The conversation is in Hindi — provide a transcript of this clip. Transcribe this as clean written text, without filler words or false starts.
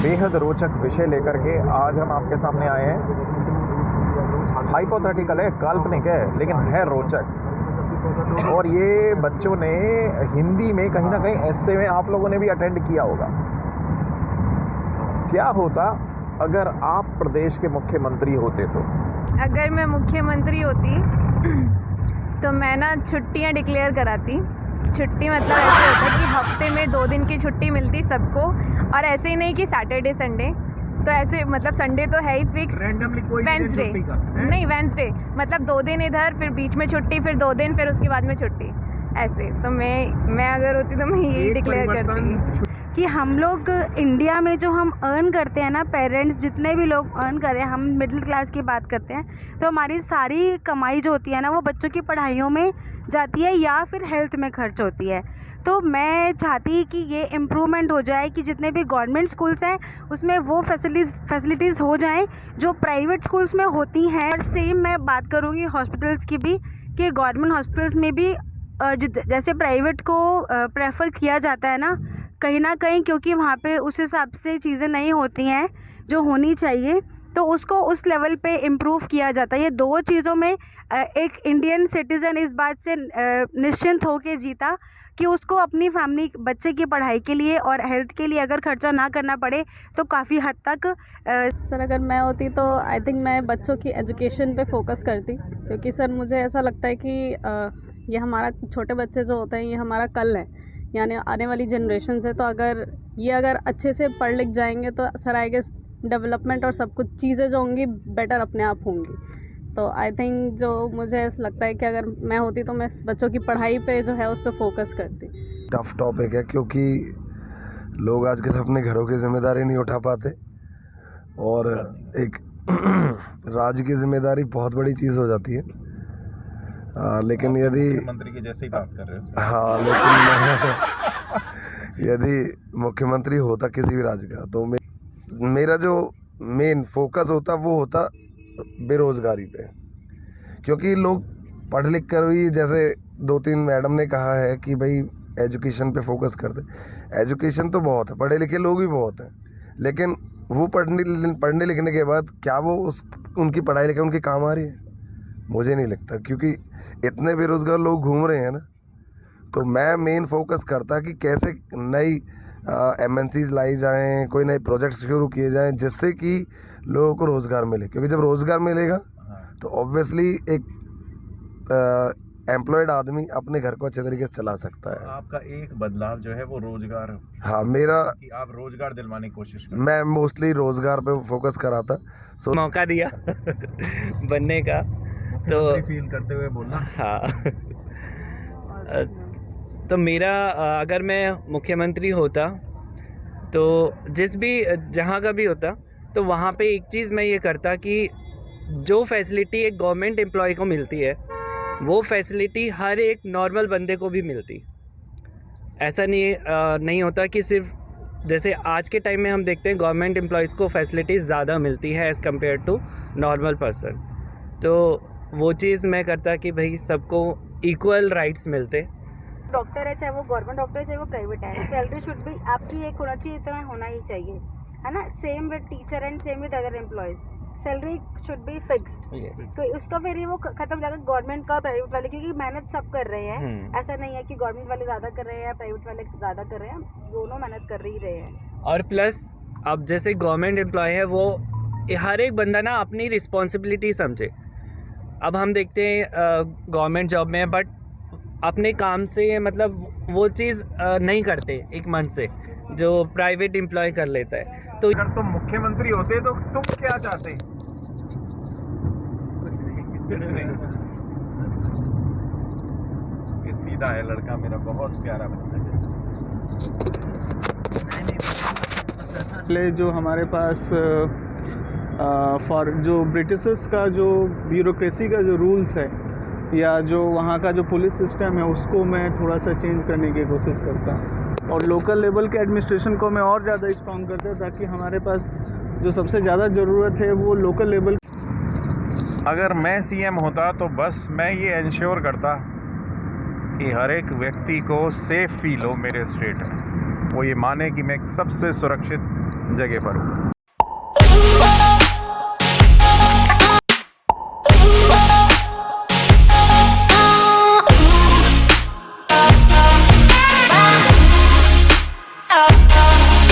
बेहद रोचक विषय लेकर के आज हम आपके सामने आए हैं। हाइपोथेटिकल है, काल्पनिक है, लेकिन है रोचक। और ये बच्चों ने हिंदी में कहीं ना कहीं ऐसे में आप लोगों ने भी अटेंड किया होगा। क्या होता अगर आप प्रदेश के मुख्यमंत्री होते तो? अगर मैं मुख्यमंत्री होती तो मैं ना छुट्टियां डिक्लेयर कराती। छुट्टी मतलब ऐसे होता कि हफ्ते में 2 दिन की छुट्टी मिलती सबको, और ऐसे ही नहीं कि सैटरडे संडे, तो ऐसे मतलब संडे तो है ही फिक्स, वेंसडे नहीं, वेंसडे मतलब 2 दिन इधर, फिर बीच में छुट्टी, फिर 2 दिन, फिर उसके बाद में छुट्टी। ऐसे तो मैं अगर होती तो मैं यही डिक्लेयर करती कि हम लोग इंडिया में जो हम अर्न करते हैं ना, पेरेंट्स जितने भी लोग अर्न कर रहे हैं, हम मिडिल क्लास की बात करते हैं, तो हमारी सारी कमाई जो होती है ना वो बच्चों की पढ़ाइयों में जाती है या फिर हेल्थ में खर्च होती है। तो मैं चाहती कि ये इम्प्रूवमेंट हो जाए कि जितने भी गवर्नमेंट स्कूल्स हैं उसमें वो फैसिलिटीज़ हो जाएं जो प्राइवेट स्कूल्स में होती हैं। और सेम मैं बात करूँगी हॉस्पिटल्स की भी, कि गवर्नमेंट हॉस्पिटल्स में भी जैसे प्राइवेट को प्रेफर किया जाता है ना कहीं, क्योंकि वहाँ पे उस हिसाब से चीज़ें नहीं होती हैं जो होनी चाहिए, तो उसको उस लेवल पे इम्प्रूव किया जाता है। ये 2 चीज़ों में एक इंडियन सिटीज़न इस बात से निश्चिंत हो के जीता कि उसको अपनी फैमिली, बच्चे की पढ़ाई के लिए और हेल्थ के लिए अगर खर्चा ना करना पड़े तो काफ़ी हद तक सर अगर मैं होती तो आई थिंक मैं बच्चों की एजुकेशन पे फोकस करती, क्योंकि सर मुझे ऐसा लगता है कि ये हमारा छोटे बच्चे जो होते हैं ये हमारा कल है, यानी आने वाली जनरेशन है। तो अगर अच्छे से पढ़ लिख जाएंगे तो सर आई गेस डेवलपमेंट और सब कुछ चीज़ें जो होंगी बेटर अपने आप होंगी। तो आई थिंक जो मुझे ऐसा लगता है कि अगर मैं होती तो मैं बच्चों की पढ़ाई पे जो है उस पर फोकस करती। टफ टॉपिक है क्योंकि लोग आज के अपने घरों की जिम्मेदारी नहीं उठा पाते, और एक राज्य की जिम्मेदारी बहुत बड़ी चीज़ हो जाती है। लेकिन यदि मुख्यमंत्री की जैसे ही बात कर रहे हो, हाँ, लेकिन यदि मुख्यमंत्री होता किसी भी राज्य का तो मेरा जो मेन फोकस होता वो होता बेरोज़गारी पे, क्योंकि लोग पढ़ लिख कर भी, जैसे 2-3 मैडम ने कहा है कि भाई एजुकेशन पे फोकस करते। एजुकेशन तो बहुत है, पढ़े लिखे लोग भी बहुत हैं, लेकिन वो पढ़ने लिखने के बाद क्या वो उनकी पढ़ाई लिखाई उनके काम आ रही है? मुझे नहीं लगता, क्योंकि इतने बेरोज़गार लोग घूम रहे हैं ना। तो मैं मेन फोकस करता कि कैसे नई MNCs लाई जाएं, कोई नए प्रोजेक्ट्स शुरू किए जाएं जिससे कि लोगों को रोज़गार मिले, क्योंकि जब रोज़गार मिलेगा तो ऑब्वियसली एक एम्प्लॉयड आदमी अपने घर को अच्छे तरीके से चला सकता है। आपका एक बदलाव जो है वो रोजगार, हाँ, मेरा कि आप रोजगार दिलवाने की कोशिश करें। मैं मोस्टली रोज़गार पे फोकस करा था। मौका दिया बनने का, तो फील करते हुए बोलना। हाँ तो मेरा अगर मैं मुख्यमंत्री होता तो जहाँ का भी होता तो वहाँ पे एक चीज़ मैं ये करता कि जो फैसिलिटी एक गवर्नमेंट एम्प्लॉय को मिलती है वो फैसिलिटी हर एक नॉर्मल बंदे को भी मिलती। ऐसा नहीं होता कि सिर्फ, जैसे आज के टाइम में हम देखते हैं गवर्नमेंट एम्प्लॉयज़ को फैसिलिटीज़ ज़्यादा मिलती है as compare to normal person. तो वो चीज़ मैं करता कि भाई सबको इक्वल राइट्स मिलते। डॉक्टर है, चाहे वो गवर्नमेंट डॉक्टर है चाहे वो प्राइवेट है, सैलरी शुड भी आपकी एक होना चाहिए, इतना होना ही चाहिए, है ना। Same with teacher and same with other employees, salary should be fixed. तो उसका फिर ये वो खत्म हो जाएगा गवर्नमेंट का और प्राइवेट वाले, क्योंकि मेहनत सब कर रहे हैं। ऐसा नहीं है कि गवर्नमेंट वाले ज़्यादा कर रहे हैं या प्राइवेट वाले ज़्यादा कर रहे हैं, दोनों मेहनत कर ही रहे हैं। और प्लस अब जैसे गवर्नमेंट एम्प्लॉय है वो हर एक बंदा ना अपनी रिस्पॉन्सिबिलिटी समझे। अब हम देखते हैं गवर्नमेंट जॉब में, बट अपने काम से मतलब वो चीज़ नहीं करते एक मन से जो प्राइवेट एम्प्लॉय कर लेता है। तो अगर तुम मुख्यमंत्री होते तो तुम क्या चाहते? कुछ नहीं। ये सीधा है लड़का, मेरा बहुत प्यारा बच्चा है। जो हमारे पास जो ब्रिटिशर्स का जो ब्यूरोक्रेसी का जो रूल्स है या जो वहाँ का जो पुलिस सिस्टम है उसको मैं थोड़ा सा चेंज करने की कोशिश करता, और लोकल लेवल के एडमिनिस्ट्रेशन को मैं और ज़्यादा स्ट्रॉन्ग करता, ताकि हमारे पास जो सबसे ज़्यादा ज़रूरत है वो लोकल लेवल। अगर मैं CM होता तो बस मैं ये इंश्योर करता कि हर एक व्यक्ति को सेफ फील हो मेरे स्टेट में। वो ये माने कि मैं सबसे सुरक्षित जगह पर हूँ।